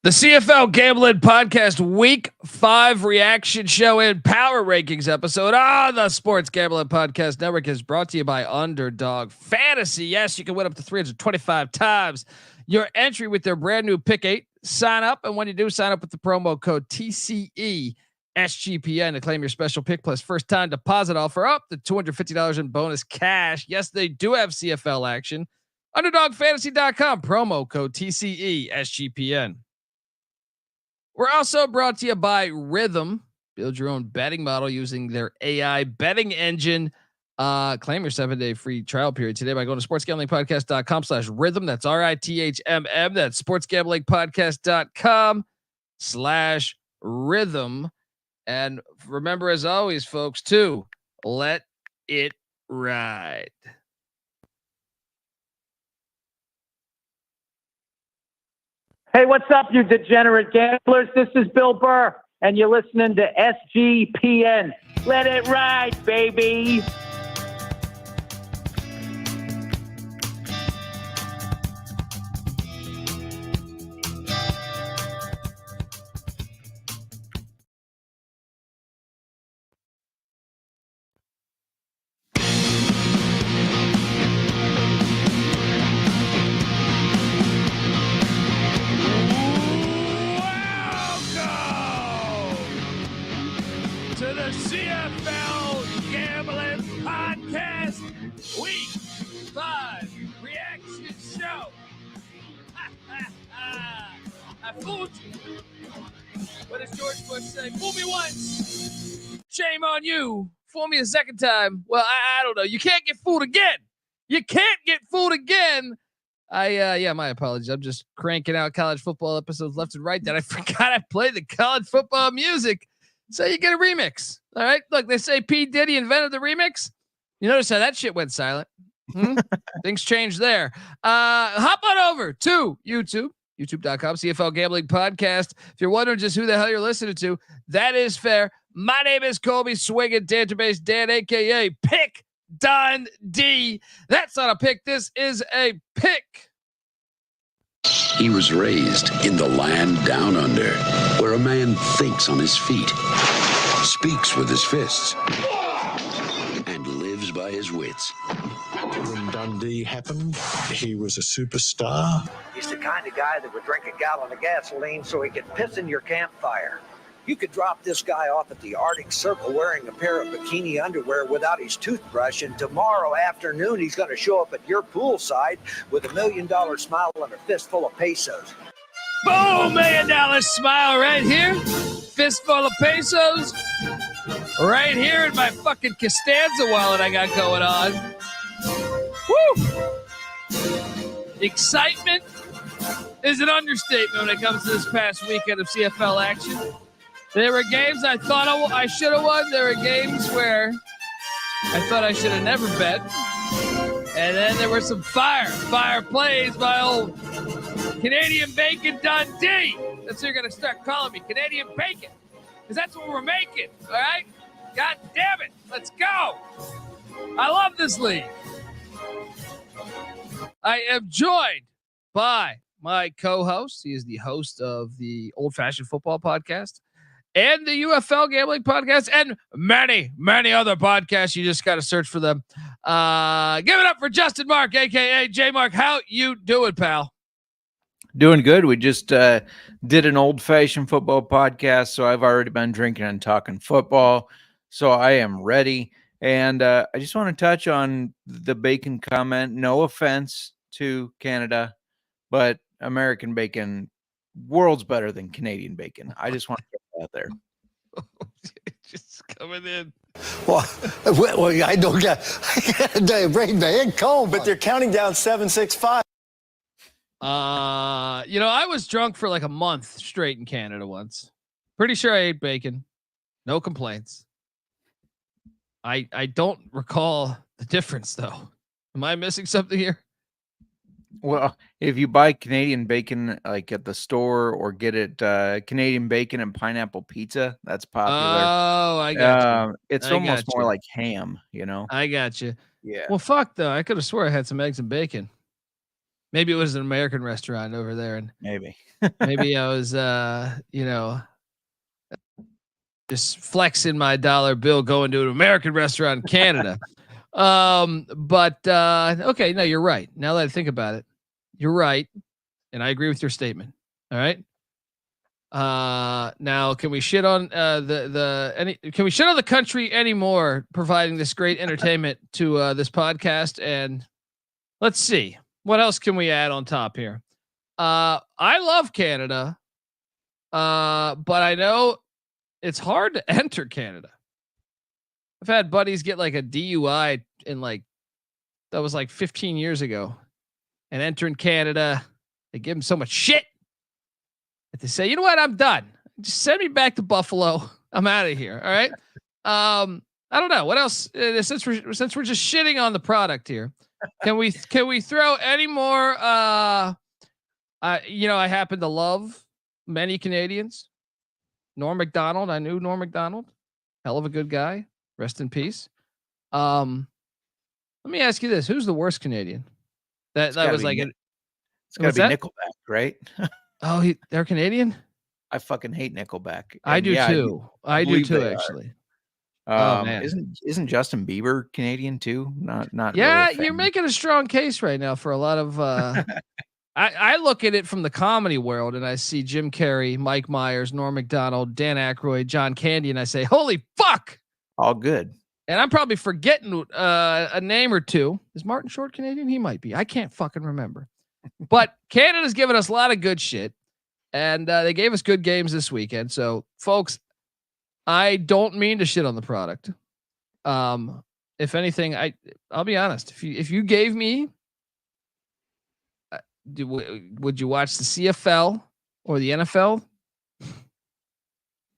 The CFL Gambling Podcast Week 5 reaction show and power rankings episode on the Sports Gambling Podcast Network is brought to you by Underdog Fantasy. Yes, you can win up to 325 times your entry with their brand new Pick 8. Sign up, and when you do, sign up with the promo code TCE SGPN to claim your special pick plus first time deposit offer up to $250 in bonus cash. Yes, they do have CFL action. UnderdogFantasy.com, promo code TCE SGPN. We're also brought to you by Rhythm. Build your own betting model using their AI betting engine. Claim your 7-day free trial period today by going to sportsgamblingpodcast.com/rhythm. That's RITHMM. That's sportsgamblingpodcast.com/rhythm. And remember, as always, folks, to let it ride. Hey, what's up, you degenerate gamblers? This is Bill Burr, and you're listening to SGPN. Let it ride, baby. To the CFL Gambling Podcast Week 5 reaction show. I fooled you. What does George Bush say? Fool me once, shame on you. Fool me a second time. Well, I don't know. You can't get fooled again. You can't get fooled again. My apologies. I'm just cranking out college football episodes left and right that I forgot I played the college football music. So you get a remix. All right. Look, they say P. Diddy invented the remix. You notice how that shit went silent. Things changed there. Hop on over to YouTube, youtube.com, CFL Gambling Podcast. If you're wondering just who the hell you're listening to, that is fair. My name is Colby Swinging Database Dan, a.k.a. Pick Don D. That's not a pick. This is a pick. He was raised in the land down under, where a man thinks on his feet, speaks with his fists, and lives by his wits. When Dundee happened, he was a superstar. He's the kind of guy that would drink a gallon of gasoline so he could piss in your campfire. You could drop this guy off at the Arctic Circle wearing a pair of bikini underwear without his toothbrush, and tomorrow afternoon he's going to show up at your poolside with $1 million smile and a fistful of pesos. Boom, $1 million smile right here. Fistful of pesos. Right here in my fucking Costanza wallet I got going on. Woo! Excitement is an understatement when it comes to this past weekend of CFL action. There were games I thought I should have won. There were games where I thought I should have never bet. And then there were some fire plays by old Canadian Bacon Dundee. That's what you're going to start calling me, Canadian Bacon. Because that's what we're making, all right? God damn it. Let's go. I love this league. I am joined by my co-host. He is the host of the Old Fashioned Football Podcast and the UFL Gambling Podcast and many, many other podcasts. You just got to search for them. Give it up for Justin Mark, a.k.a. J Mark. How you doing, pal? Doing good. We just did an old-fashioned football podcast, so I've already been drinking and talking football, so I am ready. And I just want to touch on the bacon comment. No offense to Canada, but American bacon, world's better than Canadian bacon. I just want to get that out there. Just coming in. Well, I don't get break the head cold, but they're counting down 7-6-5. I was drunk for like a month straight in Canada once. Pretty sure I ate bacon. No complaints. I don't recall the difference though. Am I missing something here? Well, if you buy Canadian bacon like at the store or get it Canadian bacon and pineapple pizza, that's popular. Oh, I got you. It's almost more like ham, you know? I got you. Yeah. Well, fuck though. I could have swore I had some eggs and bacon. Maybe it was an American restaurant over there, and Maybe. maybe I was, just flexing my dollar bill going to an American restaurant in Canada. But okay, no, you're right. Now that I think about it, you're right, and I agree with your statement. All right. Now can we shit on can we shit on the country anymore, providing this great entertainment to this podcast? And let's see, what else can we add on top here? I love Canada, but I know it's hard to enter Canada. I've had buddies get like a DUI that was like 15 years ago, and entering Canada, they give them so much shit that they say, you know what, I'm done. Just send me back to Buffalo. I'm out of here. All right. I don't know what else. Since we're just shitting on the product here, can we throw any more? I happen to love many Canadians. Norm Macdonald. I knew Norm Macdonald. Hell of a good guy. Rest in peace. Let me ask you this: who's the worst Canadian? That was like it's gotta be Nickelback, right? Oh, they're Canadian. I fucking hate Nickelback. I do too. I do too, actually. Oh man, isn't Justin Bieber Canadian too? Not. Yeah, really you're making a strong case right now for a lot of. I look at it from the comedy world, and I see Jim Carrey, Mike Myers, Norm Macdonald, Dan Aykroyd, John Candy, and I say, "Holy fuck!" All good. And I'm probably forgetting a name or two. Is Martin Short Canadian? He might be. I can't fucking remember. But Canada's given us a lot of good shit, and they gave us good games this weekend. So, folks, I don't mean to shit on the product. If anything, I'll be honest. If you gave me, would you watch the CFL or the NFL,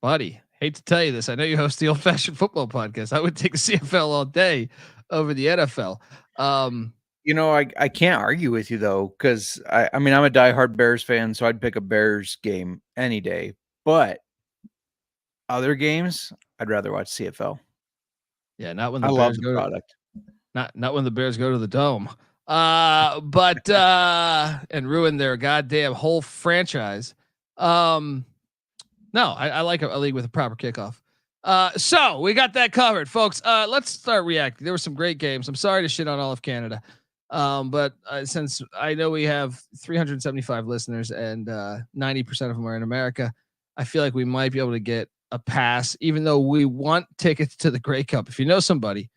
buddy? Hate to tell you this. I know you host the Old Fashioned Football Podcast. I would take the CFL all day over the NFL. I can't argue with you though, because I mean I'm a diehard Bears fan, so I'd pick a Bears game any day. But other games, I'd rather watch CFL. Yeah, not when the I Bears love the product. Not when the Bears go to the Dome. But and ruin their goddamn whole franchise. No, I like a league with a proper kickoff. So we got that covered, folks. Let's start reacting. There were some great games. I'm sorry to shit on all of Canada. But since I know we have 375 listeners and 90% of them are in America, I feel like we might be able to get a pass, even though we want tickets to the Grey Cup. If you know somebody,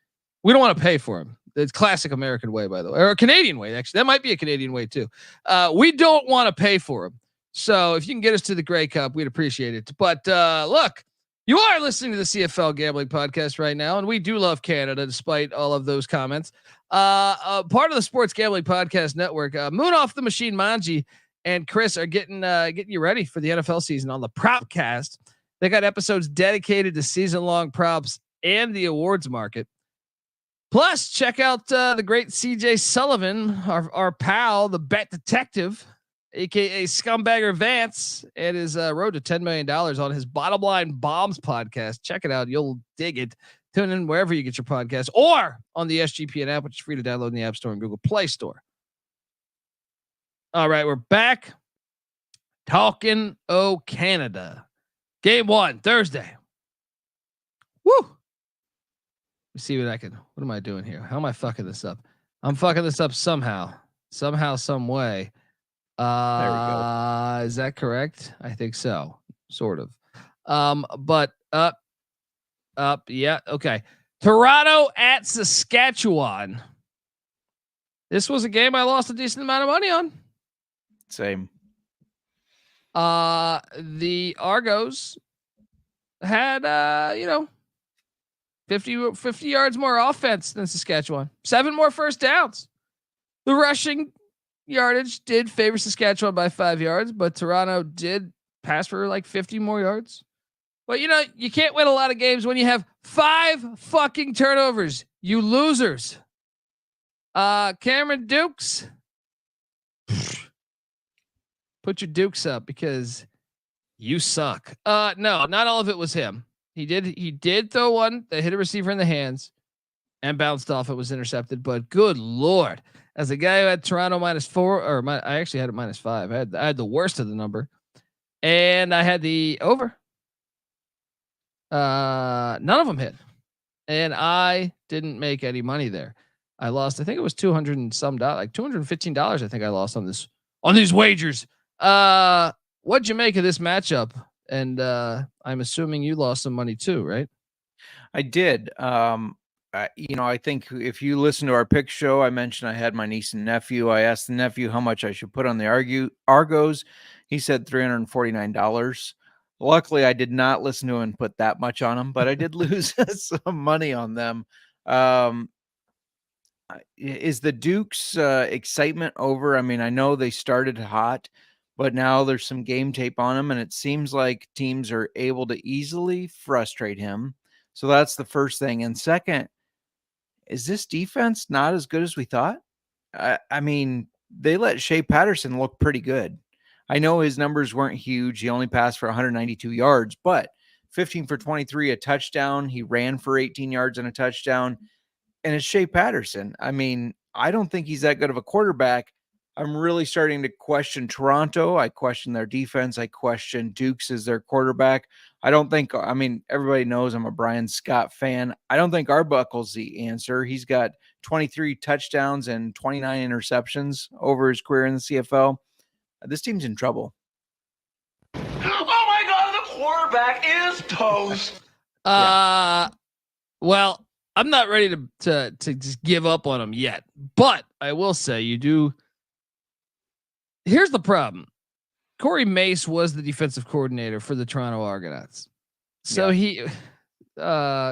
we don't want to pay for them. It's classic American way, by the way, or a Canadian way. Actually, that might be a Canadian way too. We don't want to pay for them. So if you can get us to the Grey Cup, we'd appreciate it. But look, you are listening to the CFL Gambling Podcast right now, and we do love Canada, despite all of those comments. Part of the Sports Gambling Podcast Network, Moon Off the Machine Manji and Chris are getting you ready for the NFL season on the Propcast. They got episodes dedicated to season-long props and the awards market. Plus, check out the great CJ Sullivan, our pal, the bet detective, aka Scumbagger Vance, and his road to $10 million on his Bottom Line Bombs podcast. Check it out. You'll dig it. Tune in wherever you get your podcast or on the SGPN app, which is free to download in the App Store and Google Play Store. All right, we're back talking Canada. Game 1, Thursday. Woo! Let's see what am I doing here? How am I fucking this up? I'm fucking this up somehow, some way. There we go. Is that correct? I think so. Sort of. But up. Yeah. Okay. Toronto at Saskatchewan. This was a game I lost a decent amount of money on. Same. The Argos had, 50 yards more offense than Saskatchewan. 7 more first downs. The rushing yardage did favor Saskatchewan by 5 yards, but Toronto did pass for like 50 more yards. But you can't win a lot of games when you have 5 fucking turnovers, you losers. Cameron Dukes, put your Dukes up because you suck. No, not all of it was him. He did throw one that hit a receiver in the hands and bounced off. It was intercepted, but good Lord. as a guy who had Toronto -4, or I actually had it -5. I had the worst of the number, and I had the over. None of them hit, and I didn't make any money there. I lost. I think it was $200 and some, like $215. I think I lost on these wagers. What'd you make of this matchup? And I'm assuming you lost some money too, right? I did. I think if you listen to our pick show, I mentioned I had my niece and nephew. I asked the nephew how much I should put on the Argos. He said $349. Luckily, I did not listen to him and put that much on them, but I did lose some money on them. Is the Dukes excitement over? I mean, I know they started hot, but now there's some game tape on him, and it seems like teams are able to easily frustrate him. So that's the first thing. And second, is this defense not as good as we thought? I mean, they let Shea Patterson look pretty good. I know his numbers weren't huge. He only passed for 192 yards, but 15 for 23, a touchdown. He ran for 18 yards and a touchdown. And it's Shea Patterson. I mean, I don't think he's that good of a quarterback. I'm really starting to question Toronto. I question their defense. I question Dukes as their quarterback. Everybody knows I'm a Brian Scott fan. I don't think Arbuckle's the answer. He's got 23 touchdowns and 29 interceptions over his career in the CFL. This team's in trouble. Oh my God, the quarterback is toast. Well, I'm not ready to just give up on him yet, but I will say you do. Here's the problem. Corey Mace was the defensive coordinator for the Toronto Argonauts. So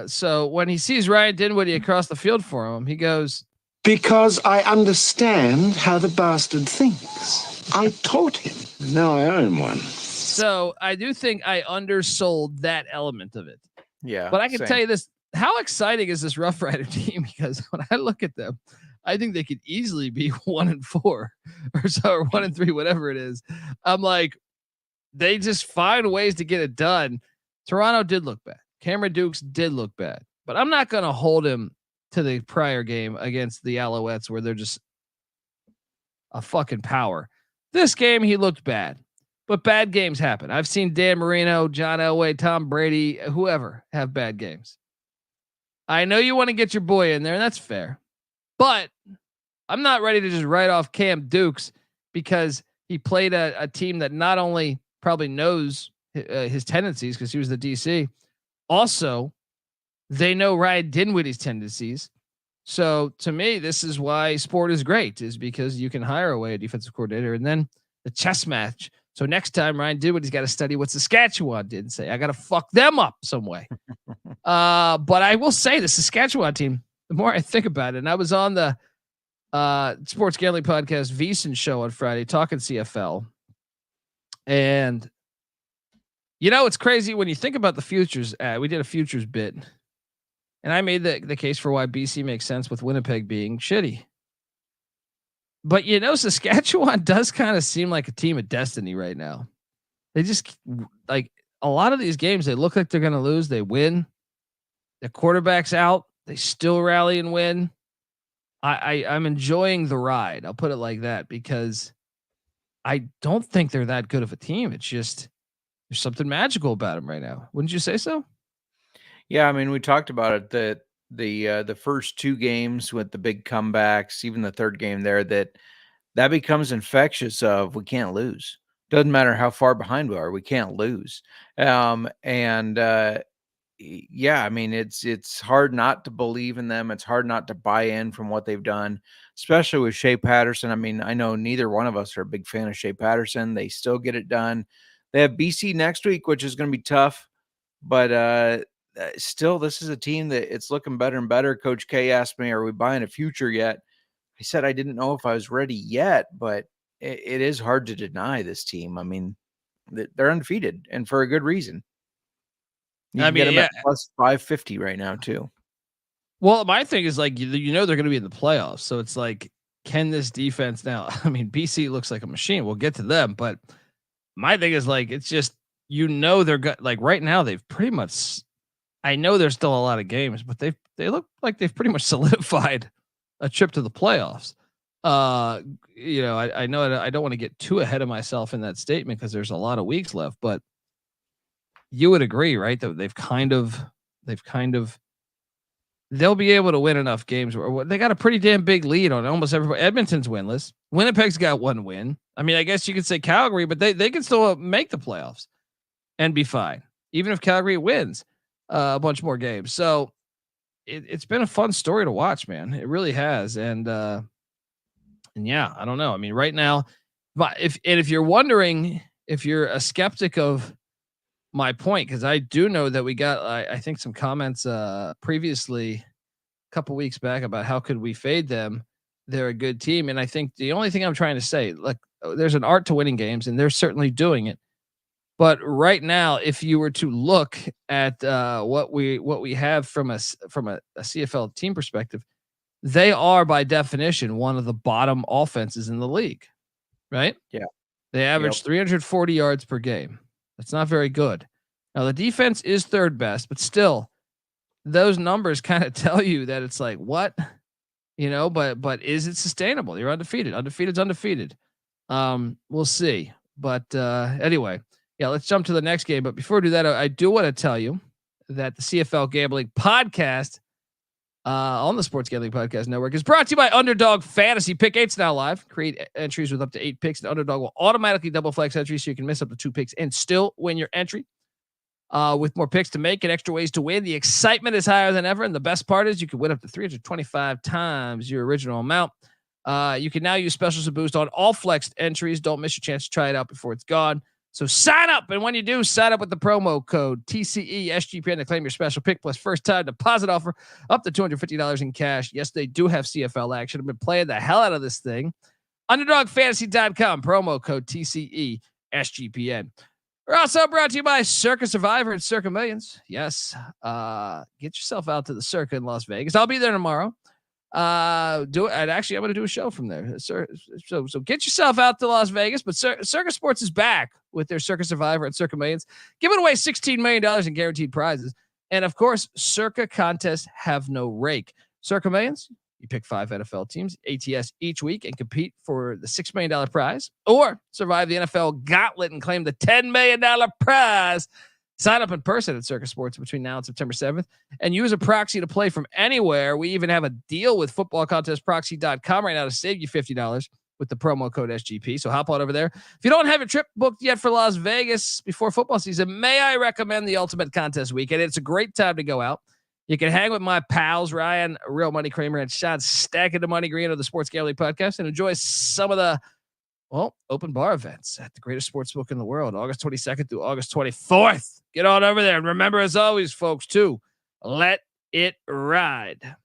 so when he sees Ryan Dinwiddie across the field for him, he goes, "Because I understand how the bastard thinks. I taught him. Now I own one." So I do think I undersold that element of it. Yeah. But I can tell you this. How exciting is this Rough Rider team? Because when I look at them, I think they could easily be 1-4 or so, or 1-3, whatever it is. I'm like, they just find ways to get it done. Toronto did look bad. Cameron Dukes did look bad, but I'm not going to hold him to the prior game against the Alouettes where they're just a fucking power. This game, he looked bad, but bad games happen. I've seen Dan Marino, John Elway, Tom Brady, whoever have bad games. I know you want to get your boy in there, and that's fair. But I'm not ready to just write off Cam Dukes because he played a team that not only probably knows his tendencies because he was the DC, also they know Ryan Dinwiddie's tendencies. So to me, this is why sport is great, is because you can hire away a defensive coordinator and then the chess match. So next time Ryan Dinwiddie's got to study what Saskatchewan did and say, I got to fuck them up some way. But I will say the Saskatchewan team, the more I think about it, and I was on the Sports Gambling Podcast VSiN show on Friday talking CFL. And, it's crazy when you think about the futures. We did a futures bit. And I made the case for why BC makes sense with Winnipeg being shitty. But, Saskatchewan does kind of seem like a team of destiny right now. They just, like, a lot of these games, they look like they're going to lose. They win. The quarterback's out. They still rally and win. I'm enjoying the ride. I'll put it like that because I don't think they're that good of a team. It's just there's something magical about them right now. Wouldn't you say so? Yeah, I mean, we talked about it that the first two games with the big comebacks, even the third game there, that becomes infectious. Of we can't lose. Doesn't matter how far behind we are, we can't lose. Yeah, I mean, it's hard not to believe in them. It's hard not to buy in from what they've done, especially with Shea Patterson. I mean, I know neither one of us are a big fan of Shea Patterson. They still get it done. They have BC next week, which is going to be tough, but still, this is a team that it's looking better and better. Coach K asked me, are we buying a future yet? I said I didn't know if I was ready yet, but it is hard to deny this team. I mean, they're undefeated and for a good reason. You can get them at plus 550 right now too. Well, my thing is like, they're going to be in the playoffs. So it's like, can this defense now, I mean, BC looks like a machine. We'll get to them, but my thing is like, it's just, they're like right now they've pretty much, I know there's still a lot of games, but they look like they've pretty much solidified a trip to the playoffs. I know I don't want to get too ahead of myself in that statement because there's a lot of weeks left, but you would agree, right? That they'll be able to win enough games where they got a pretty damn big lead on almost everybody. Edmonton's winless. Winnipeg's got one win. I mean, I guess you could say Calgary, but they can still make the playoffs and be fine, even if Calgary wins a bunch more games. So it's been a fun story to watch, man. It really has. And yeah, I don't know. I mean, right now, but if you're wondering, if you're a skeptic of my point, because I do know that we got I think some comments previously a couple weeks back about how could we fade them. They're a good team, and I think the only thing I'm trying to say, like, there's an art to winning games, and they're certainly doing it. But right now, if you were to look at what we have from a CFL team perspective, they are by definition one of the bottom offenses in the league, right? Yeah. They average 340 yards per game. That's not very good. Now the defense is third best, but still, those numbers kind of tell you that it's like, what, but is it sustainable? You're undefeated. Undefeated's undefeated. We'll see. But anyway, yeah, let's jump to the next game. But before we do that, I do want to tell you that the CFL Gambling Podcast on the Sports Gambling Podcast Network is brought to you by Underdog Fantasy. Pick 8's now live. Create entries with up to 8 picks, and Underdog will automatically double flex entries so you can miss up to 2 picks and still win your entry. With more picks to make and extra ways to win, the excitement is higher than ever. And the best part is you can win up to 325 times your original amount. You can now use specials to boost on all flexed entries. Don't miss your chance to try it out before it's gone. So sign up, and when you do, sign up with the promo code TCESGPN to claim your special pick plus first time deposit offer up to $250 in cash. Yes, they do have CFL action. I've been playing the hell out of this thing. UnderdogFantasy.com, promo code TCESGPN. We're also brought to you by Circa Survivor and Circa Millions. Yes, get yourself out to the Circa in Las Vegas. I'll be there tomorrow. Do it. I'm going to do a show from there. So get yourself out to Las Vegas. But Circa Sports is back with their Circa Survivor and Circa Millions, giving away $16 million in guaranteed prizes. And of course, Circa contests have no rake. Circa Millions, you pick 5 NFL teams, ATS each week, and compete for the $6 million prize, or survive the NFL gauntlet and claim the $10 million prize. Sign up in person at Circa Sports between now and September 7th and use a proxy to play from anywhere. We even have a deal with footballcontestproxy.com right now to save you $50 with the promo code SGP. So hop on over there. If you don't have your trip booked yet for Las Vegas before football season, may I recommend the Ultimate Contest Weekend? It's a great time to go out. You can hang with my pals, Ryan, Real Money Kramer, and Sean Stacking the Money Green of the Sports Gambling Podcast, and enjoy some of the open bar events at the greatest sports book in the world, August 22nd through August 24th. Get on over there. And remember, as always, folks, too, let it ride.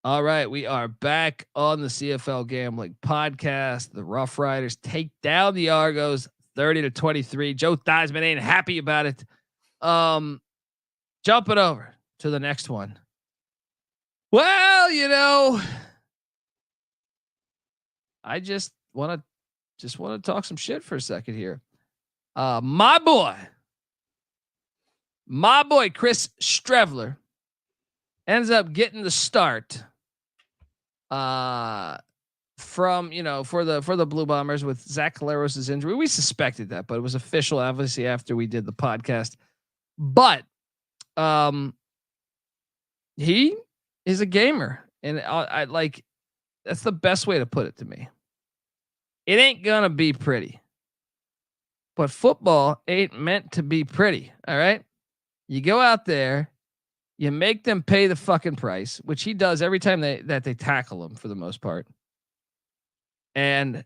All right, we are back on the CFL Gambling Podcast. The Rough Riders take down the Argos 30-23. Joe Theismann ain't happy about it. Jumping over to the next one. Well, I just want to talk some shit for a second here. My boy Chris Strevler ends up getting the start from for the Blue Bombers with Zach Caleros' injury. We suspected that, but it was official obviously after we did the podcast. But he is a gamer, and I like, that's the best way to put it to me. It ain't gonna be pretty, but football ain't meant to be pretty. All right. You go out there, you make them pay the fucking price, which he does every time they tackle him for the most part. And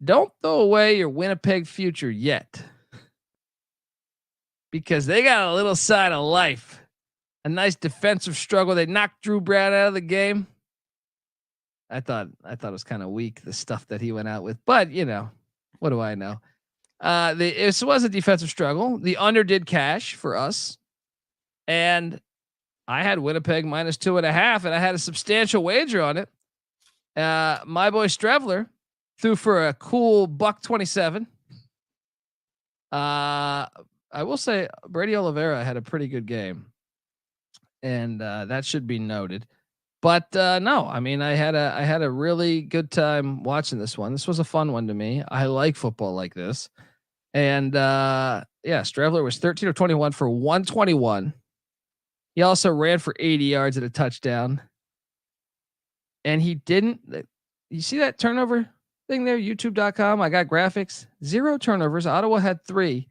don't throw away your Winnipeg future yet, because they got a little side of life, a nice defensive struggle. They knocked Drew Brown out of the game. I thought it was kind of weak, the stuff that he went out with, but what do I know? It was a defensive struggle. The under did cash for us, and I had Winnipeg -2.5, and I had a substantial wager on it. My boy Strevler threw for a cool $127. I will say Brady Oliveira had a pretty good game, and that should be noted. But no, I mean, I had a really good time watching this one. This was a fun one to me. I like football like this. And yeah, Stravler was 13 of 21 for 121. He also ran for 80 yards and a touchdown. And he didn't. You see that turnover thing there? YouTube.com. I got graphics. 0 turnovers. Ottawa had 3.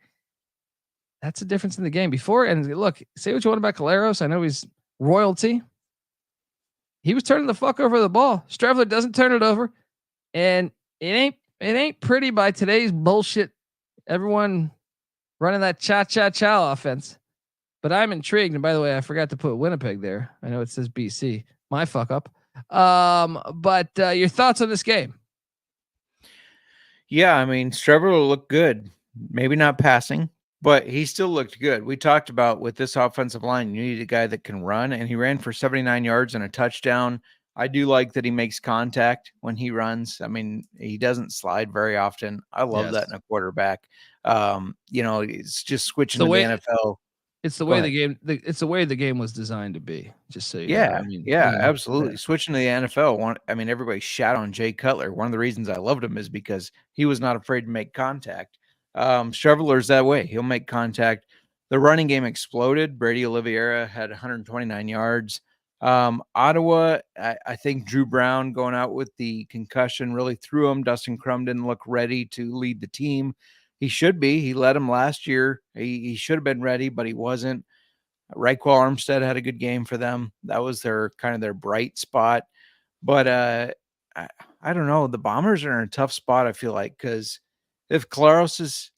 That's the difference in the game before. And look, say what you want about Caleros. I know he's royalty. He was turning the fuck over the ball. Stravler doesn't turn it over, and it ain't pretty by today's bullshit. Everyone running that cha offense. But I'm intrigued. And by the way, I forgot to put Winnipeg there. I know it says BC. My fuck up. But your thoughts on this game? Yeah, I mean, Stravler looked good. Maybe not passing, but he still looked good. We talked about with this offensive line, you need a guy that can run, and he ran for 79 yards and a touchdown. I do like that he makes contact when he runs. I mean, he doesn't slide very often. I love that in a quarterback. It's just switching to the NFL. It's the way the game. It's the way the game was designed to be. Just so you know. I mean, absolutely. Yeah. Switching to the NFL. Everybody shat on Jay Cutler. One of the reasons I loved him is because he was not afraid to make contact. Stravler's that way. He'll make contact. The running game exploded. Brady Oliveira had 129 yards. Ottawa, I think Drew Brown going out with the concussion really threw him. Dustin Crum didn't look ready to lead the team. He should be. He led him last year. He should have been ready, but he wasn't. Reichwell Armstead had a good game for them. That was their bright spot. But I don't know. The Bombers are in a tough spot, I feel like, because if Caleros is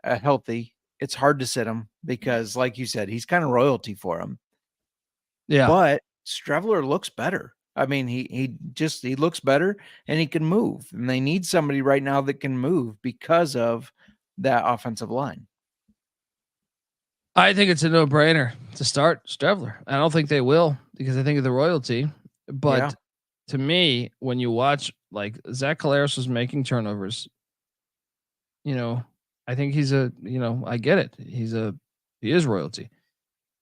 healthy, it's hard to sit him because, like you said, he's kind of royalty for him. Yeah. But Stravler looks better. I mean, he looks better and he can move. And they need somebody right now that can move because of that offensive line. I think it's a no-brainer to start Stravler. I don't think they will because I think of the royalty. But to me, when you watch, like, Zach Caleros was making turnovers, I think he's I get it. He is royalty.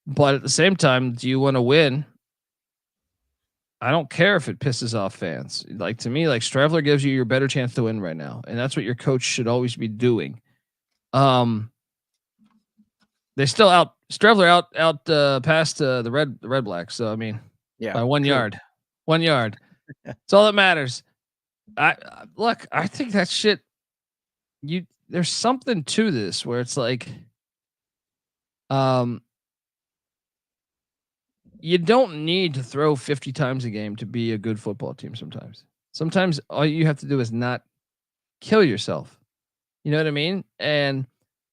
But at the same time, do you want to win? I don't care if it pisses off fans. Like, to me, like, Stravler gives you your better chance to win right now. And that's what your coach should always be doing. They still Stravler out past the Red Blacks. So I mean, by 1 yard, 1 yard. That's all that matters. I think that shit. There's something to this where it's like, you don't need to throw 50 times a game to be a good football team. Sometimes all you have to do is not kill yourself. You know what I mean? And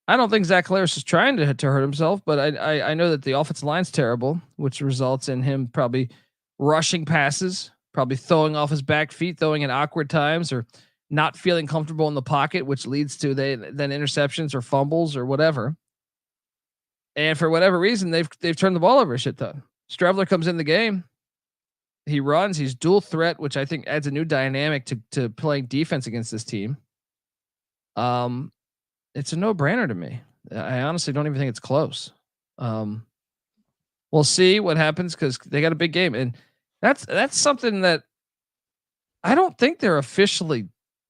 I don't think Zach Caleros is trying to hurt himself, but I know that the offensive line's terrible, which results in him probably rushing passes, probably throwing off his back feet, throwing at awkward times, or not feeling comfortable in the pocket, which leads to then interceptions or fumbles or whatever. And for whatever reason, they've turned the ball over a shit ton. Stravler comes in the game. He runs. He's dual threat, which I think adds a new dynamic to playing defense against this team. It's a no-brainer to me. I honestly don't even think it's close. We'll see what happens because they got a big game, and that's something that I don't think they're officially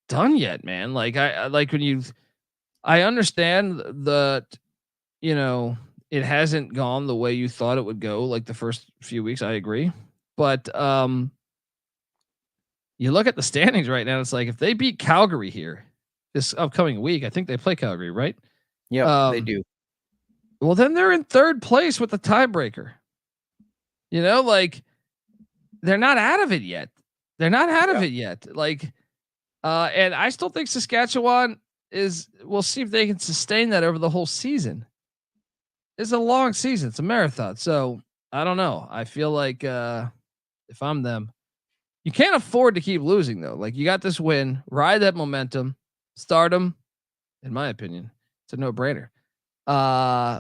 done yet, man. Like I understand that, it hasn't gone the way you thought it would go, like the first few weeks. I agree, but you look at the standings right now. It's like if they beat Calgary here this upcoming week, I think they play Calgary, right? Yeah, they do. Well, then they're in third place with the tiebreaker. Like they're not out of it yet. Like, and I still think Saskatchewan we'll see if they can sustain that over the whole season. It's a long season. It's a marathon. So I don't know. I feel like, if I'm them, you can't afford to keep losing though. Like, you got this win, ride that momentum, start them. In my opinion, it's a no-brainer.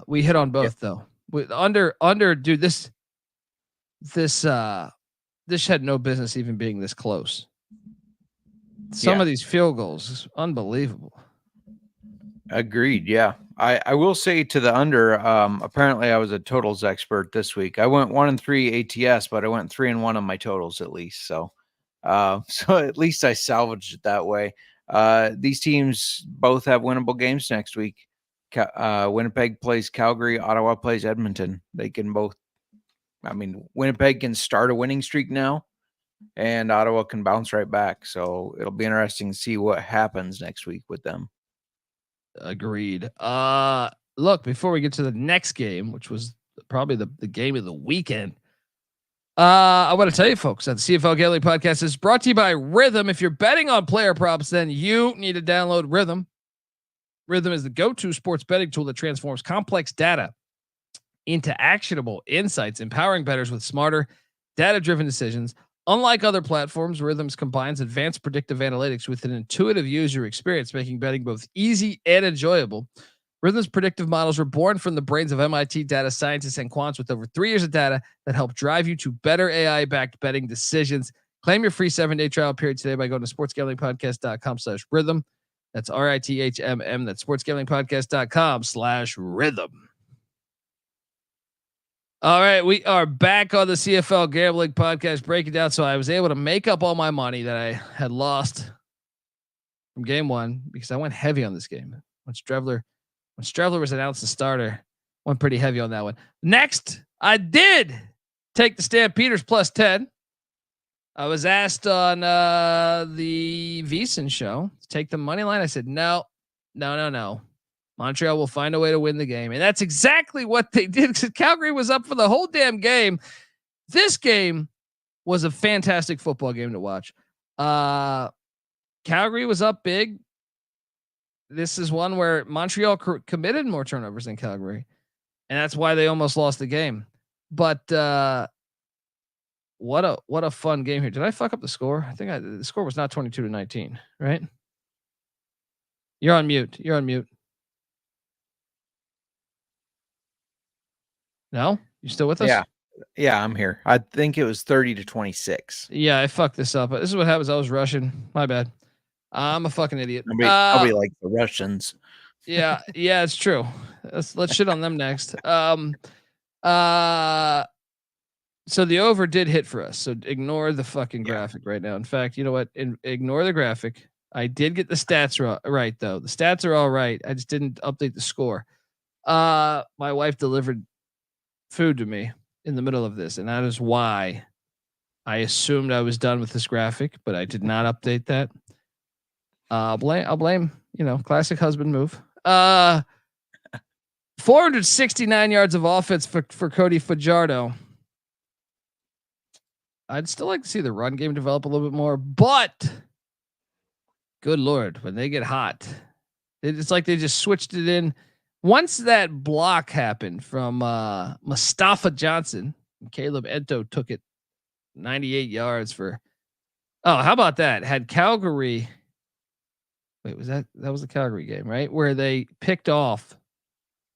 We hit on both though. With under, dude, this had no business even being this close. Some of these field goals is unbelievable. Agreed. Yeah. I will say to the under, apparently I was a totals expert this week. I went 1-3 ATS, but I went 3-1 on my totals at least. So, so at least I salvaged it that way. These teams both have winnable games next week. Winnipeg plays Calgary, Ottawa plays Edmonton. They can both, Winnipeg can start a winning streak now, and Ottawa can bounce right back. So it'll be interesting to see what happens next week with them. Agreed. Look, before we get to the next game, which was probably the game of the weekend, I want to tell you folks that the CFL Gambling Podcast is brought to you by Rhythm. If you're betting on player props, then you need to download Rhythm. Rhythm is the go-to sports betting tool that transforms complex data into actionable insights, empowering bettors with smarter, data-driven decisions. Unlike other platforms, Rhythms combines advanced predictive analytics with an intuitive user experience, making betting both easy and enjoyable. Rhythms predictive models were born from the brains of MIT data scientists and quants with over 3 years of data that help drive you to better AI-backed betting decisions. Claim your free 7-day trial period today by going to sportsgamblingpodcast.com/rhythm. That's RITHMM. That's sportsgamblingpodcast.com/rhythm. All right, we are back on the CFL Gambling Podcast, breaking down. So I was able to make up all my money that I had lost from game one because I went heavy on this game. When Strevler was announced the starter, went pretty heavy on that one. Next, I did take the Stampeders +10. I was asked on the VSiN show to take the money line. I said no. Montreal will find a way to win the game. And that's exactly what they did, because Calgary was up for the whole damn game. This game was a fantastic football game to watch. Calgary was up big. This is one where Montreal committed more turnovers than Calgary, and that's why they almost lost the game. But what a fun game here. Did I fuck up the score? I think the score was not 22-19, right? You're on mute. No, you still with us? Yeah, I'm here. I think it was 30-26. Yeah, I fucked this up. This is what happens. I was rushing. My bad. I'm a fucking idiot. I'll be like the Russians. Yeah, it's true. Let's shit on them next. So the over did hit for us. So ignore the fucking graphic right now. In fact, you know what? Ignore the graphic. I did get the stats right though. The stats are all right. I just didn't update the score. My wife delivered food to me in the middle of this, and that is why I assumed I was done with this graphic, but I did not update that. I'll blame, classic husband move. 469 yards of offense for Cody Fajardo. I'd still like to see the run game develop a little bit more, but good Lord, when they get hot, it's like they just switched it in. Once that block happened from Mustafa Johnson, Caleb Ento took it 98 yards for. Oh, how about that? Had Calgary. Wait, that was the Calgary game, right? Where they picked off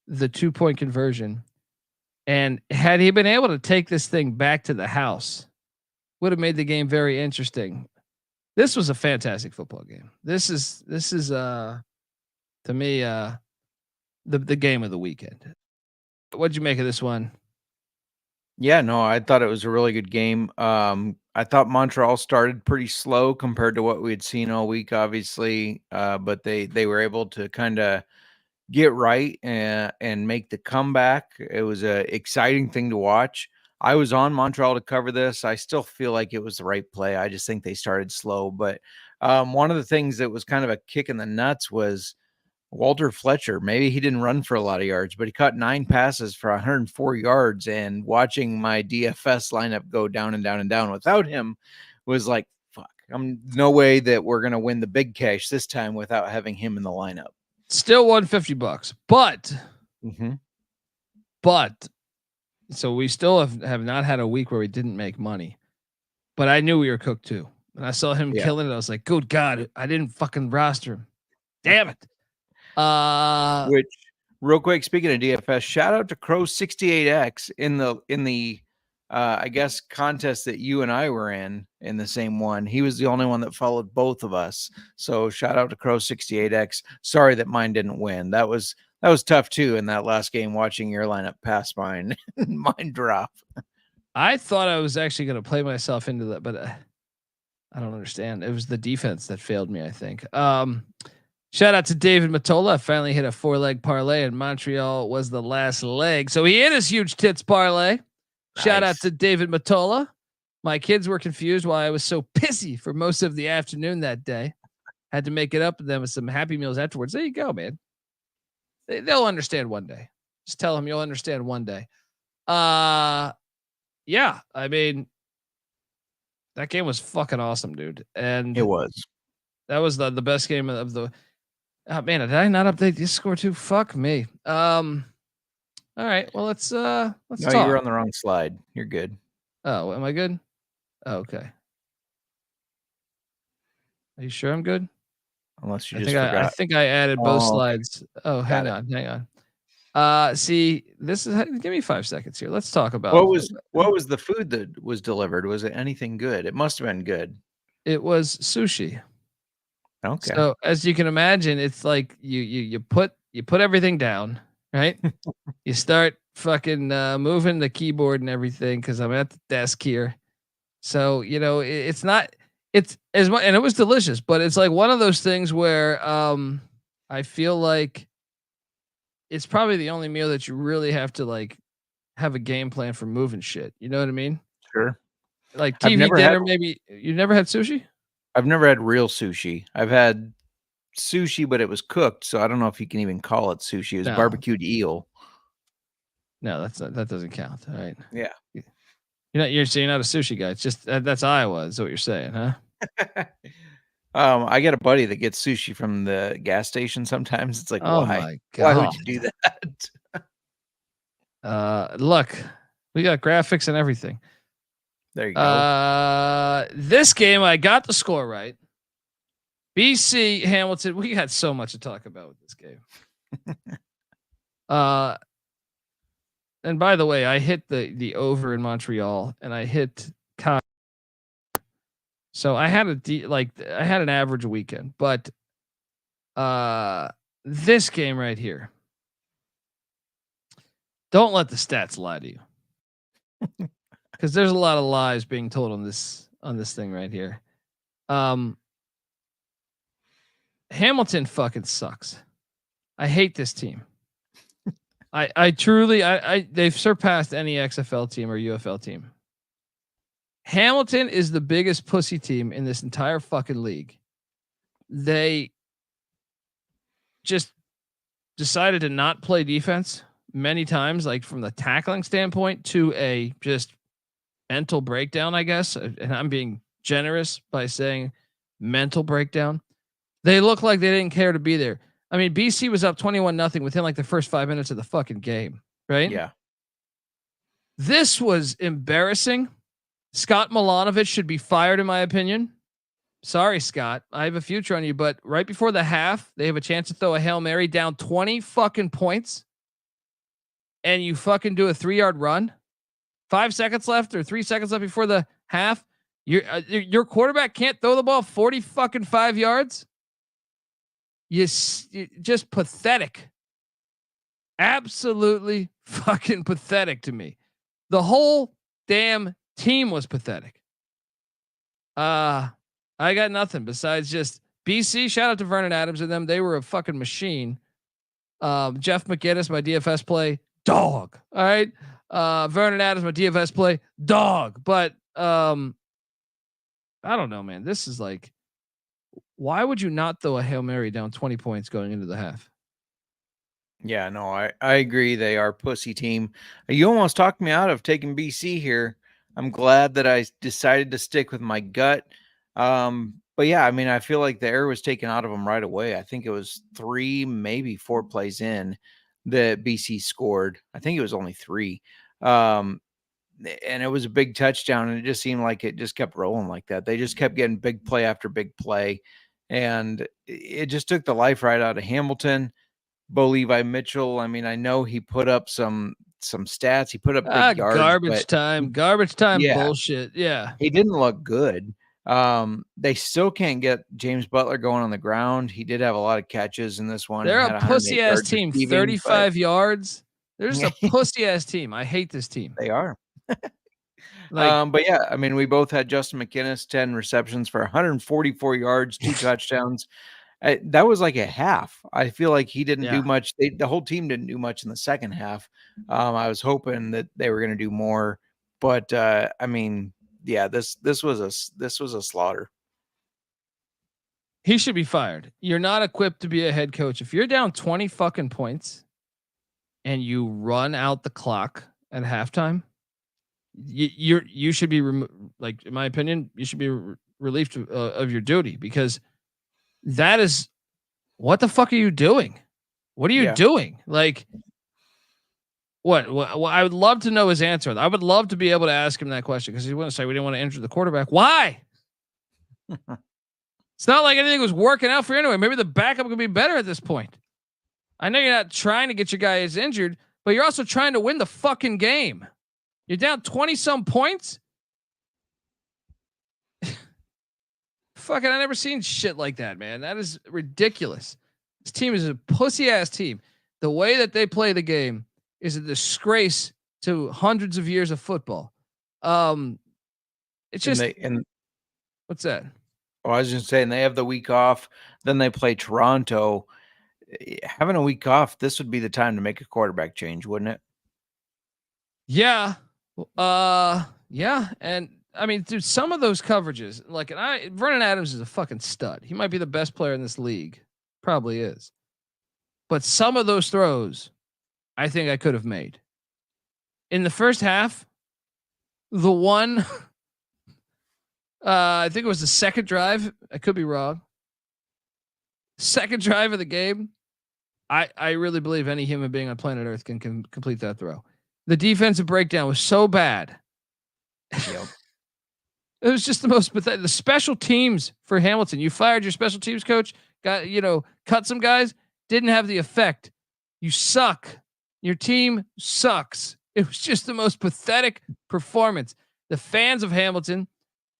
the 2-point conversion, and had he been able to take this thing back to the house, would have made the game very interesting. This was a fantastic football game. This is to me the game of the weekend. What'd you make of this one? Yeah, no, I thought it was a really good game. I thought Montreal started pretty slow compared to what we had seen all week, obviously, but they were able to kind of get right and make the comeback. It was an exciting thing to watch. I was on Montreal to cover this. I still feel like it was the right play. I just think they started slow. But one of the things that was kind of a kick in the nuts was Walter Fletcher. Maybe he didn't run for a lot of yards, but he caught 9 passes for 104 yards. And watching my DFS lineup go down and down and down without him was like, fuck, no way that we're going to win the big cash this time without having him in the lineup. Still won $50, but so we still have not had a week where we didn't make money, but I knew we were cooked too. And I saw him killing it. I was like, good God, I didn't fucking roster him. Damn it. Which, real quick, speaking of DFS, shout out to Crow 68X in the I guess, contest that you and I were in the same one. He was the only one that followed both of us. So shout out to Crow 68X. Sorry that mine didn't win. That was tough too in that last game, watching your lineup pass mine and mine drop. I thought I was actually going to play myself into that, but I don't understand. It was the defense that failed me, I think. Shout out to David Matola. I finally hit a 4-leg parlay, and Montreal was the last leg. So he hit his huge tits parlay. Nice. Shout out to David Matola. My kids were confused why I was so pissy for most of the afternoon that day. Had to make it up with them with some Happy Meals afterwards. There you go, man. They'll understand one day. Just tell them you'll understand one day. Yeah, I mean, that game was fucking awesome, dude. And it was. That was the best game of the. Oh, man, did I not update this score too? Fuck me. All right. Well, let's talk. You were on the wrong slide. You're good. Oh, am I good? Oh, okay. Are you sure I'm good? Unless you forgot. I think I added both slides. Oh, hang on. See, this is. Give me 5 seconds here. Let's talk about what was the food that was delivered? Was it anything good? It must have been good. It was sushi. Okay. So as you can imagine, it's like you put everything down, right? You start fucking moving the keyboard and everything because I'm at the desk here. So it's not. It's as much, and it was delicious, but it's like one of those things where I feel like it's probably the only meal that you really have to like have a game plan for moving shit. You know what I mean? Sure. Like TV dinner, maybe you've never had sushi? I've never had real sushi. I've had sushi, but it was cooked, so I don't know if you can even call it sushi. It was barbecued eel. No, that doesn't count. All right. Yeah. You're not a sushi guy. It's just that's Iowa, is what you're saying, huh? I got a buddy that gets sushi from the gas station sometimes. It's like, oh why? My God. Why would you do that? Look, we got graphics and everything. There you go. This game, I got the score right. BC Hamilton. We had so much to talk about with this game. And by the way, I hit the over in Montreal, and I hit Calgary. So I had I had an average weekend, but this game right here, don't let the stats lie to you, because there's a lot of lies being told on this thing right here. Hamilton fucking sucks. I hate this team. I truly they've surpassed any XFL team or UFL team. Hamilton is the biggest pussy team in this entire fucking league. They just decided to not play defense many times, like from the tackling standpoint to a just mental breakdown, I guess. And I'm being generous by saying mental breakdown. They look like they didn't care to be there. I mean, BC was up 21-0 within like the first 5 minutes of the fucking game, right? Yeah. This was embarrassing. Scott Milanovich should be fired, in my opinion. Sorry, Scott. I have a future on you, but right before the half, they have a chance to throw a Hail Mary down 20 fucking points. And you fucking do a 3-yard run. 5 seconds left or 3 seconds left before the half. Your quarterback can't throw the ball 40 fucking 5 yards. You're just pathetic. Absolutely fucking pathetic to me. The whole damn team was pathetic. I got nothing besides just BC. Shout out to Vernon Adams and them. They were a fucking machine. Jeff McGinnis, my DFS play, dog. All right. Vernon Adams, my DFS play, dog. But I don't know, man. This is like, why would you not throw a Hail Mary down 20 points going into the half? Yeah, no, I agree. They are a pussy team. You almost talked me out of taking BC here. I'm glad that I decided to stick with my gut. But yeah, I mean, I feel like the air was taken out of them right away. I think it was 3, maybe 4 plays in that BC scored. I think it was only 3. And it was a big touchdown, and it just seemed like it just kept rolling like that. They just kept getting big play after big play, and it just took the life right out of Hamilton. Bo Levi Mitchell, I mean, I know he put up some some stats. He put up big yards. Garbage time Yeah. bullshit. Yeah. He didn't look good. They still can't get James Butler going on the ground. He did have a lot of catches in this one. They're Had a 108 pussy ass yards team. receiving, 35 yards. They're just a Yeah. pussy ass team. I hate this team. They are. Like, But yeah, I mean, we both had Justin McInnes, 10 receptions for 144 yards, 2 touchdowns. That was like a half. I feel like he didn't do much. The whole team didn't do much in the second half. I was hoping that they were going to do more, but I mean, yeah, this was a slaughter. he should be fired. You're not equipped to be a head coach. If you're down 20 fucking points and you run out the clock at halftime, you should be like, in my opinion, you should be relieved of your duty, because that is, what the fuck are you doing? What are you doing? Like, what? I would love to know his answer. I would love to be able to ask him that question, because he wouldn't say we didn't want to injure the quarterback. Why? It's not like anything was working out for you anyway. Maybe the backup could be better at this point. I know you're not trying to get your guys injured, but you're also trying to win the fucking game. You're down 20 some points. Fucking, I never seen shit like that, man. That is ridiculous. This team is a pussy ass team. The way that they play the game is a disgrace to hundreds of years of football. It's just, what's that? Oh, I was just saying, they have the week off, then they play Toronto. Having a week off, this would be the time to make a quarterback change, wouldn't it? Yeah. Yeah. And I mean, dude, some of those coverages, like, Vernon Adams is a fucking stud. He might be the best player in this league. Probably is. But some of those throws, I think I could have made. In the first half, the one, I think it was the second drive. I could be wrong. Second drive of the game. I really believe any human being on planet Earth can complete that throw. The defensive breakdown was so bad. Yep. It was just the most pathetic. The special teams for Hamilton. You fired your special teams coach, cut some guys, didn't have the effect. You suck. Your team sucks. It was just the most pathetic performance. The fans of Hamilton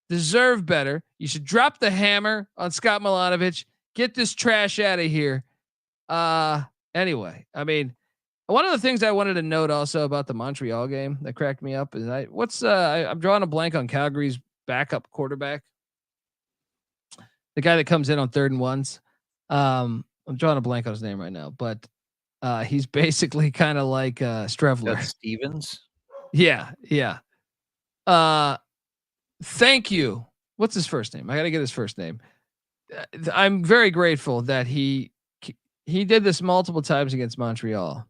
deserve better. You should drop the hammer on Scott Milanovich. Get this trash out of here. Anyway, I mean, one of the things I wanted to note also about the Montreal game that cracked me up is I'm drawing a blank on Calgary's backup quarterback. The guy that comes in on 3rd and 1s. I'm drawing a blank on his name right now, but he's basically kind of like Strevler. That's Stevens. Yeah. Thank you. What's his first name? I got to get his first name. I'm very grateful that he did this multiple times against Montreal.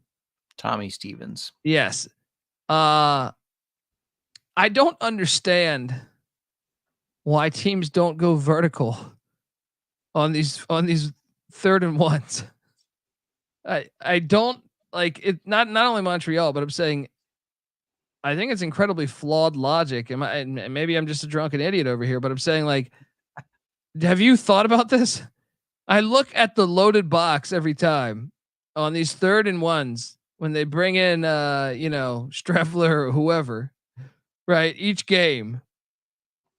Tommy Stevens. Yes. I don't understand why teams don't go vertical on these 3rd and 1s. I don't like it. Not only Montreal, but I'm saying, I think it's incredibly flawed logic. And maybe I'm just a drunken idiot over here, but I'm saying, like, have you thought about this? I look at the loaded box every time on these 3rd and 1s when they bring in, Strevler or whoever, right? Each game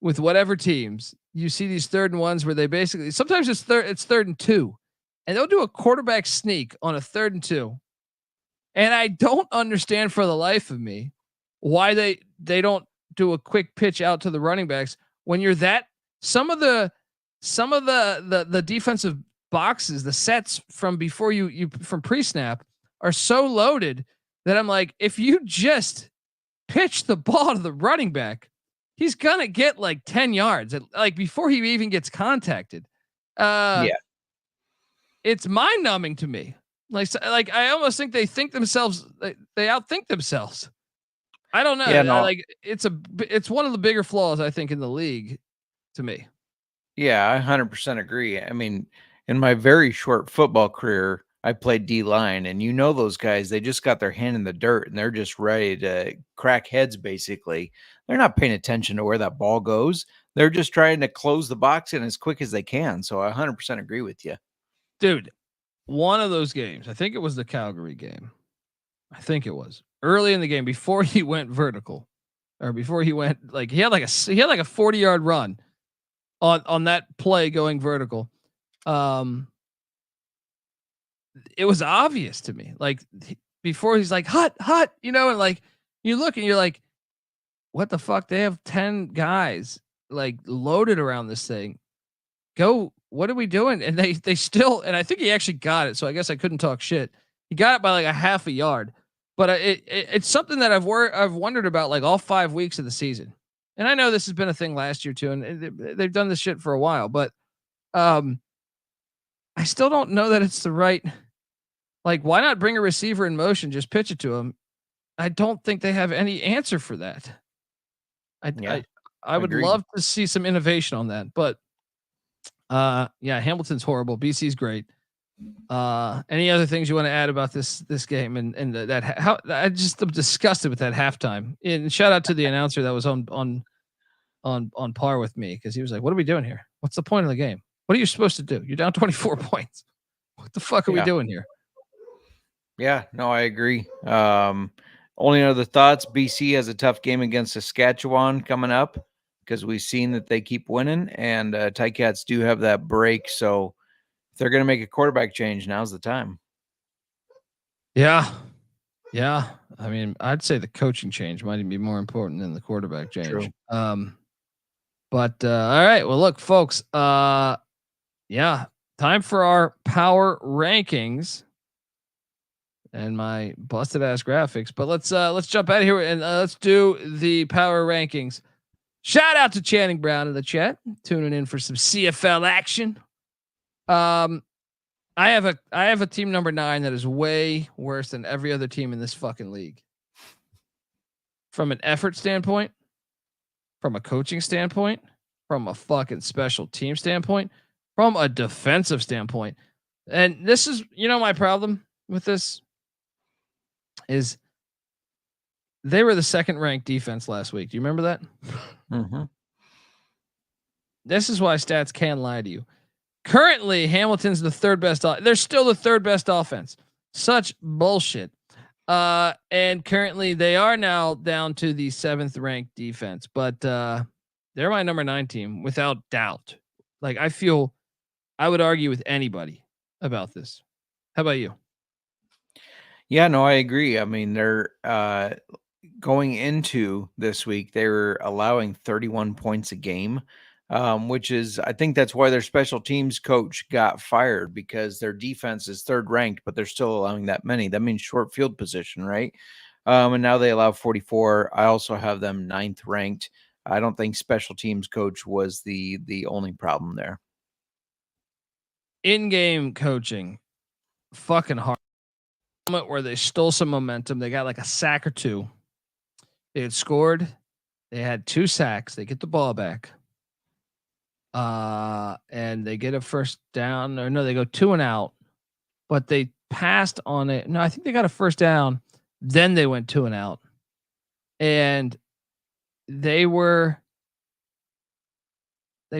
with whatever teams, you see these 3rd and 1s where they basically, sometimes it's 3rd and 2, and they'll do a quarterback sneak on a 3rd and 2. And I don't understand for the life of me why they don't do a quick pitch out to the running backs when you're that. Some of the defensive boxes, the sets from before you from pre-snap are so loaded that I'm like, if you just pitch the ball to the running back, he's gonna get like 10 yards, like before he even gets contacted. It's mind numbing to me. Like I almost think they think themselves, they outthink themselves. I don't know. Yeah, no. It's one of the bigger flaws, I think, in the league to me. Yeah, I 100% agree. I mean, in my very short football career, I played D-line, and those guys, they just got their hand in the dirt and they're just ready to crack heads, basically. They're not paying attention to where that ball goes. They're just trying to close the box in as quick as they can. So I 100% agree with you. Dude, one of those games, I think it was the Calgary game. I think it was. early in the game before he went vertical, or before he went he had like a 40-yard run on that play going vertical. It was obvious to me, before he's like hut, and like you look and you're like, what the fuck? They have 10 guys like loaded around this thing. Go, what are we doing? And they still, and I think he actually got it. So I guess I couldn't talk shit. He got it by like a half a yard, but it's something that I've wondered about like all 5 weeks of the season. And I know this has been a thing last year too, and they've done this shit for a while, but I still don't know that it's the right. Like, why not bring a receiver in motion? Just pitch it to him. I don't think they have any answer for that. I would love to see some innovation on that, but Hamilton's horrible. BC's great. Any other things you want to add about this game and that how I just am disgusted with that halftime. And shout out to the announcer that was on par with me, because he was like, "What are we doing here? What's the point of the game? What are you supposed to do? You're down 24 points. What the fuck are we doing here?" Yeah, no, I agree. Only other thoughts, BC has a tough game against Saskatchewan coming up, because we've seen that they keep winning, and Ticats do have that break. So if they're going to make a quarterback change, now's the time. Yeah. I mean, I'd say the coaching change might even be more important than the quarterback change. True. But all right. Well, look, folks, time for our power rankings and my busted ass graphics. But let's jump out of here and let's do the power rankings. Shout out to Channing Brown in the chat, tuning in for some CFL action. I have a team number 9 that is way worse than every other team in this fucking league. From an effort standpoint, from a coaching standpoint, from a fucking special team standpoint, from a defensive standpoint. And this is, my problem with this is they were the second ranked defense last week. Do you remember that? Mm-hmm. This is why stats can lie to you. Currently, Hamilton's the third best. They're still the third best offense. Such bullshit. And currently they are now down to the 7th ranked defense, but they're my number 9 team without doubt. Like, I would argue with anybody about this. How about you? Yeah, no, I agree. I mean, they're going into this week, they were allowing 31 points a game, which is, I think that's why their special teams coach got fired, because their defense is 3rd ranked, but they're still allowing that many. That means short field position, right? And now they allow 44. I also have them 9th ranked. I don't think special teams coach was the only problem there. In-game coaching, fucking hard. Where they stole some momentum. They got like a sack or 2. They had scored. They had 2 sacks. They get the ball back. And they get a first down. Or no, they go 2 and out. But they passed on it. No, I think they got a first down. Then they went 2 and out. And they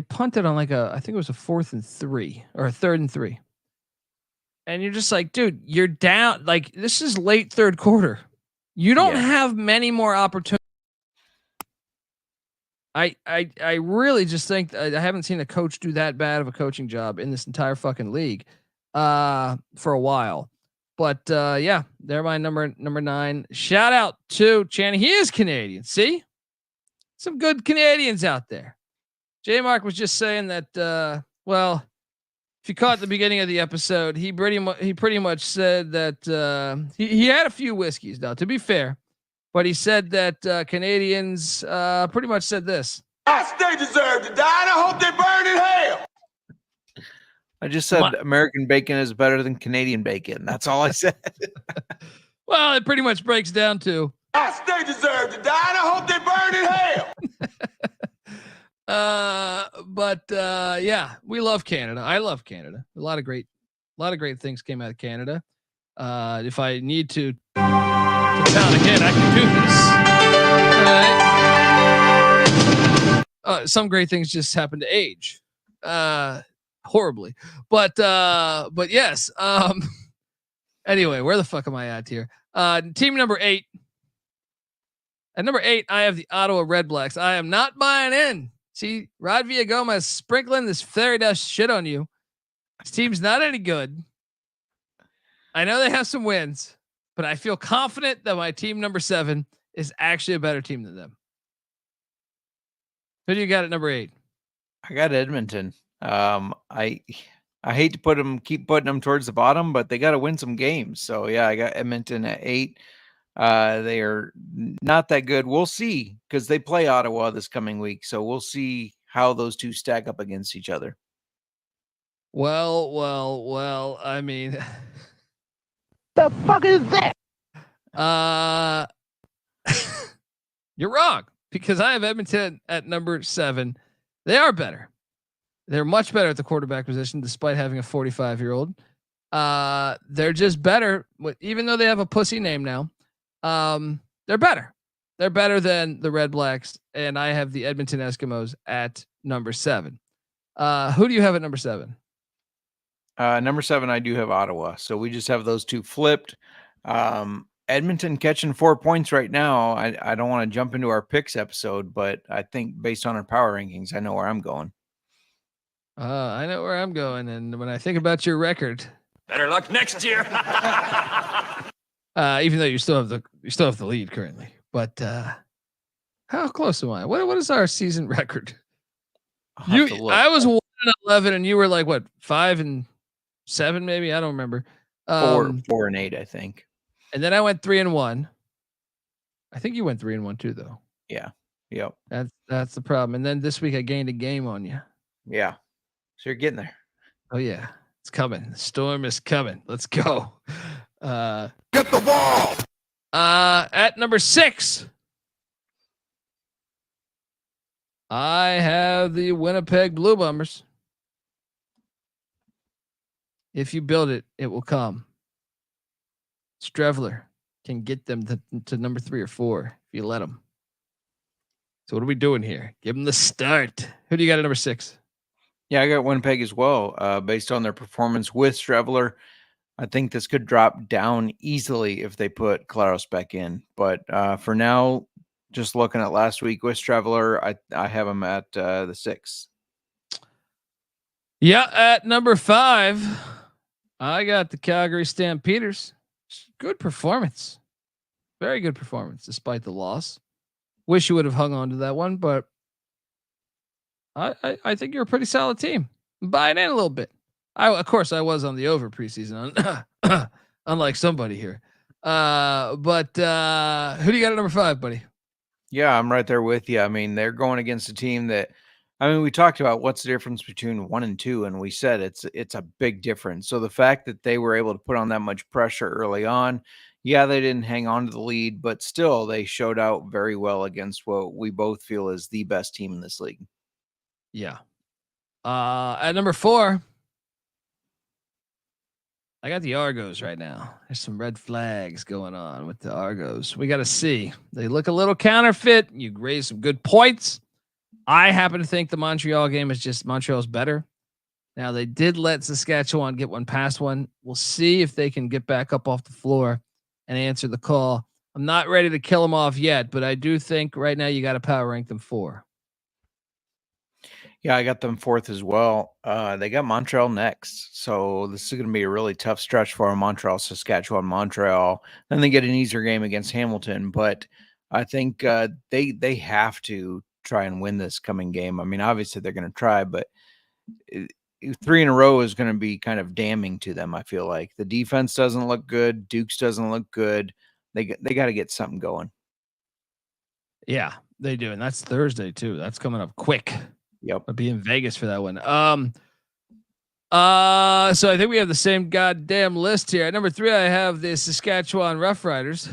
punted on I think it was a 4th and 3 or a 3rd and 3. And you're just like, dude, you're down. Like, this is late 3rd quarter. You don't have many more opportunities. I really just think I haven't seen a coach do that bad of a coaching job in this entire fucking league for a while. But they're my number 9. Shout out to Channing. He is Canadian. See? Some good Canadians out there. J Mark was just saying that if you caught the beginning of the episode, he pretty much said that he had a few whiskeys now, to be fair, but he said that Canadians pretty much said this: They deserve to die, and I hope they burn in hell. I just said American bacon is better than Canadian bacon. That's all I said. Well, it pretty much breaks down to They deserve to die, and I hope they burn in hell. We love Canada. I love Canada. A lot of great things came out of Canada. If I need to town again, I can do this. Some great things just happen to age, horribly. But yes. Anyway, where the fuck am I at here? Team number 8. At number 8, I have the Ottawa Red Blacks. I am not buying in. See, Rod Villagomez sprinkling this fairy dust shit on you. This team's not any good. I know they have some wins, but I feel confident that my team number 7 is actually a better team than them. Who do you got at number 8? I got Edmonton. I hate to keep putting them towards the bottom, but they got to win some games. So yeah, I got Edmonton at 8. They are not that good. We'll see, because they play Ottawa this coming week. So we'll see how those two stack up against each other. Well. I mean, The fuck is that? You're wrong, because I have Edmonton at number 7. They are better. They're much better at the quarterback position, despite having a 45-year-old. They're just better, even though they have a pussy name now. They're better. They're better than the Red Blacks, and I have the Edmonton Eskimos at number 7. Who do you have at number 7? Number 7, I do have Ottawa. So we just have those two flipped. Edmonton catching 4 points right now. I don't want to jump into our picks episode, but I think based on our power rankings, I know where I'm going. I know where I'm going, and when I think about your record, Better luck next year. even though you still have the lead currently, but how close am I? What is our season record? I was 1-11, and you were like what, 5-7 maybe? I don't remember. 4-8, I think. And then I went 3-1. I think you went 3-1 too, though. Yeah. Yep. That's the problem. And then this week I gained a game on you. Yeah. So you're getting there. Oh yeah, it's coming. The storm is coming. Let's go. Get the ball! At number 6, I have the Winnipeg Blue Bombers. If you build it, it will come. Strevler can get them to number 3 or 4 if you let them. So what are we doing here? Give them the start. Who do you got at number 6? Yeah, I got Winnipeg as well. Based on their performance with Strevler, I think this could drop down easily if they put Claros back in. But for now, just looking at last week with Strevler, I have him at the 6. Yeah, at number 5, I got the Calgary Stampeders. Good performance. Very good performance, despite the loss. Wish you would have hung on to that one, but I think you're a pretty solid team. I'm buying in a little bit. Of course, I was on the over preseason, unlike somebody here. But who do you got at number 5, buddy? Yeah, I'm right there with you. I mean, they're going against a team that, we talked about what's the difference between 1 and 2, and we said it's a big difference. So the fact that they were able to put on that much pressure early on, yeah, they didn't hang on to the lead, but still they showed out very well against what we both feel is the best team in this league. Yeah. At number 4, I got the Argos right now. There's some red flags going on with the Argos. We got to see. They look a little counterfeit. You raised some good points. I happen to think the Montreal game is just Montreal's better. Now, they did let Saskatchewan get one past one. We'll see if they can get back up off the floor and answer the call. I'm not ready to kill them off yet, but I do think right now you got to power rank them 4. Yeah, I got them 4th as well. They got Montreal next. So this is going to be a really tough stretch for them. Montreal, Saskatchewan, Montreal. Then they get an easier game against Hamilton. But I think they have to try and win this coming game. I mean, obviously they're going to try, but 3 in a row is going to be kind of damning to them, I feel like. The defense doesn't look good. Dukes doesn't look good. They got to get something going. Yeah, they do. And that's Thursday, too. That's coming up quick. Yep. I'll be in Vegas for that one. So I think we have the same goddamn list here. At number 3, I have the Saskatchewan Roughriders.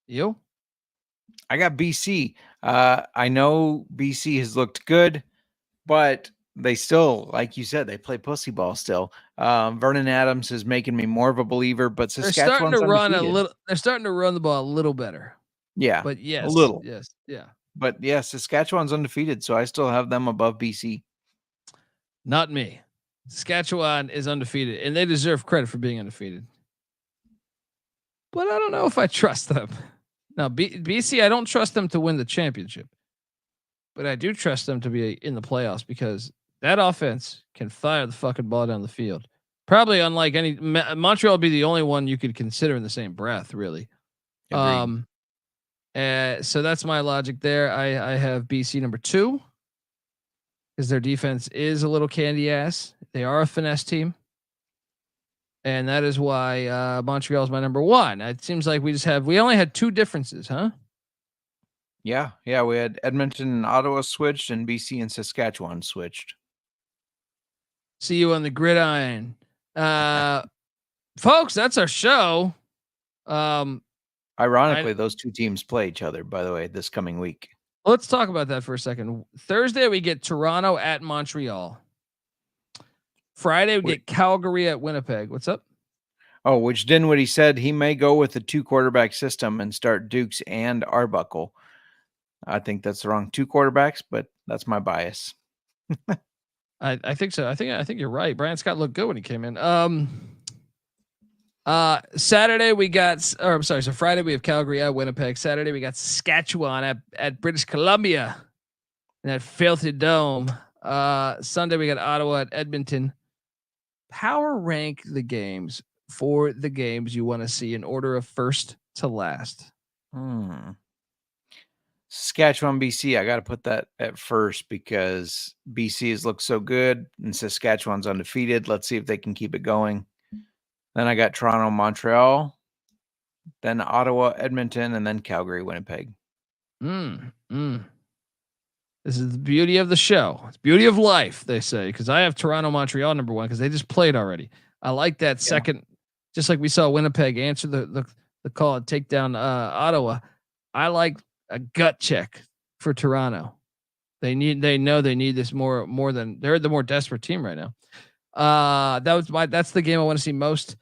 You? I got BC. I know BC has looked good, but they still, like you said, they play pussy ball still. Vernon Adams is making me more of a believer, but Saskatchewan's they're starting to run the ball a little better. Yeah. But yes, a little. Yes. Yeah. But yeah, Saskatchewan's undefeated, so I still have them above BC. Not me. Saskatchewan is undefeated, and they deserve credit for being undefeated. But I don't know if I trust them Now, BC, I don't trust them to win the championship, but I do trust them to be in the playoffs because that offense can fire the fucking ball down the field. Probably unlike any Montreal would be the only one you could consider in the same breath, really. Agreed. So that's my logic there. I have BC number 2 because their defense is a little candy ass. They are a finesse team. And that is why Montreal is my number 1. It seems like we only had 2 differences, huh? Yeah. We had Edmonton and Ottawa switched, and BC and Saskatchewan switched. See you on the gridiron. Folks, that's our show. Ironically, those 2 teams play each other, by the way, this coming week. Let's talk about that for a second. Thursday, we get Toronto at Montreal. Friday, we get Calgary at Winnipeg. What's up? Oh, which Dinwiddie said he may go with the 2 quarterback system and start Dukes and Arbuckle. I think that's the wrong 2 quarterbacks, but that's my bias. I think so. I think you're right. Brian Scott looked good when he came in. Saturday we got, so Friday we have Calgary at Winnipeg. Saturday we got Saskatchewan at British Columbia in that filthy dome. Sunday we got Ottawa at Edmonton. Power rank the games for the games you want to see in order of first to last. Saskatchewan, BC. I got to put that at first because BC has looked so good and Saskatchewan's undefeated. Let's see if they can keep it going. Then I got Toronto, Montreal, then Ottawa, Edmonton, and then Calgary, Winnipeg. This is the beauty of the show. It's beauty of life, they say, because I have Toronto, Montreal number 1 because they just played already. I like that second, just like we saw Winnipeg answer the call and take down Ottawa. I like a gut check for Toronto. They know they need this more than they're the more desperate team right now. That's the game I want to see most.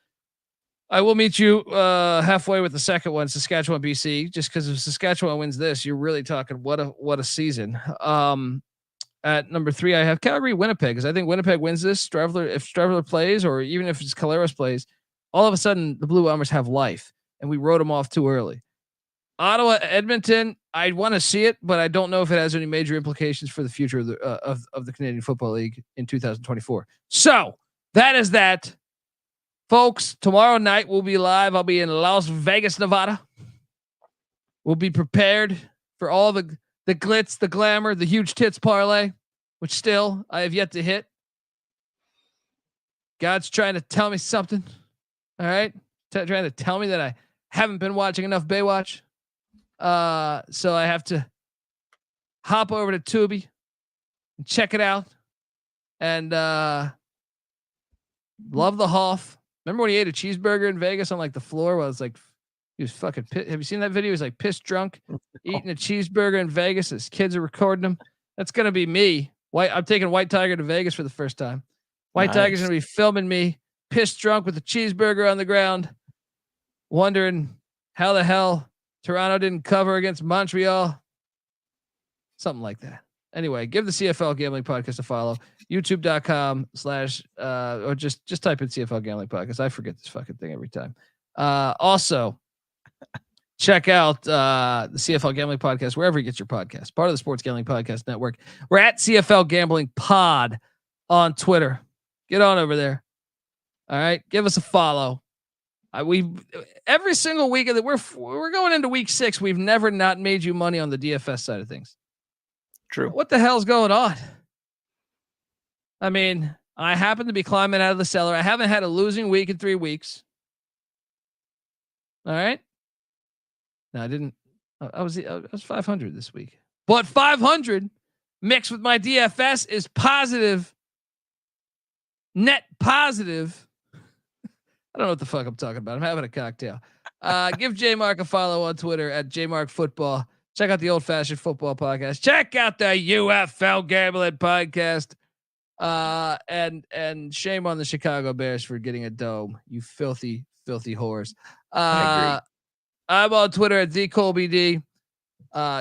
I will meet you halfway with the second one, Saskatchewan, BC, just because if Saskatchewan wins this, you're really talking what a season. At number 3, I have Calgary, Winnipeg, because I think Winnipeg wins this. If Stravler plays, or even if it's Caleros plays, all of a sudden the Blue Bombers have life, and we wrote them off too early. Ottawa, Edmonton, I want to see it, but I don't know if it has any major implications for the future of the Canadian Football League in 2024. So that is that. Folks, tomorrow night we'll be live. I'll be in Las Vegas, Nevada. We'll be prepared for all the glitz, the glamour, the huge tits parlay, which still I have yet to hit. God's trying to tell me something. All right. Trying to tell me that I haven't been watching enough Baywatch. So I have to hop over to Tubi and check it out. And love the Hoff. Remember when he ate a cheeseburger in Vegas on like the floor while it's like he was fucking pissed. Have you seen that video? He was like pissed drunk eating a cheeseburger in Vegas. His kids are recording him. That's gonna be me. I'm taking White Tiger to Vegas for the first time. White Tiger's gonna be filming me pissed drunk with a cheeseburger on the ground, wondering how the hell Toronto didn't cover against Montreal. Something like that. Anyway, give the CFL Gambling Podcast a follow. YouTube.com/ or just type in CFL Gambling Podcast. I forget this fucking thing every time. Also, check out the CFL Gambling Podcast wherever you get your podcast. Part of the Sports Gambling Podcast Network. We're at CFL Gambling Pod on Twitter. Get on over there. All right, give us a follow. We every single week that we're going into week 6. We've never not made you money on the DFS side of things. True. What the hell's going on? I mean, I happen to be climbing out of the cellar. I haven't had a losing week in 3 weeks. All right. No, I didn't. I was 500 this week, but 500 mixed with my DFS is positive. Net positive. I don't know what the fuck I'm talking about. I'm having a cocktail. Give J Mark a follow on Twitter at JMarkFootball. Check out the Old Fashioned Football Podcast. Check out the UFL Gambling Podcast. And shame on the Chicago Bears for getting a dome. You filthy whores. I'm on Twitter at TheColeBD.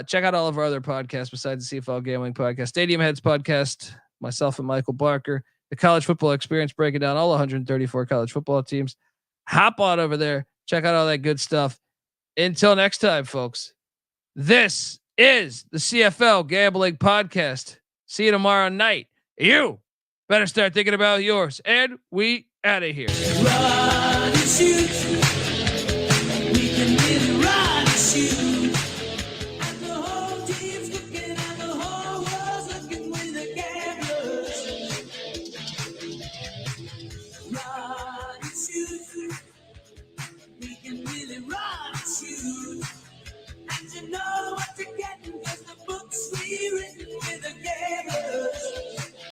Check out all of our other podcasts besides the CFL Gambling Podcast, Stadium Heads Podcast, myself and Michael Barker, the College Football Experience, breaking down all 134 college football teams. Hop on over there. Check out all that good stuff. Until next time, folks, this is the CFL Gambling Podcast. See you tomorrow night. You better start thinking about yours. And we out of here. Run and shoot. We can really run and shoot. And the whole team's looking and the whole world's looking with the gamblers. Run and shoot.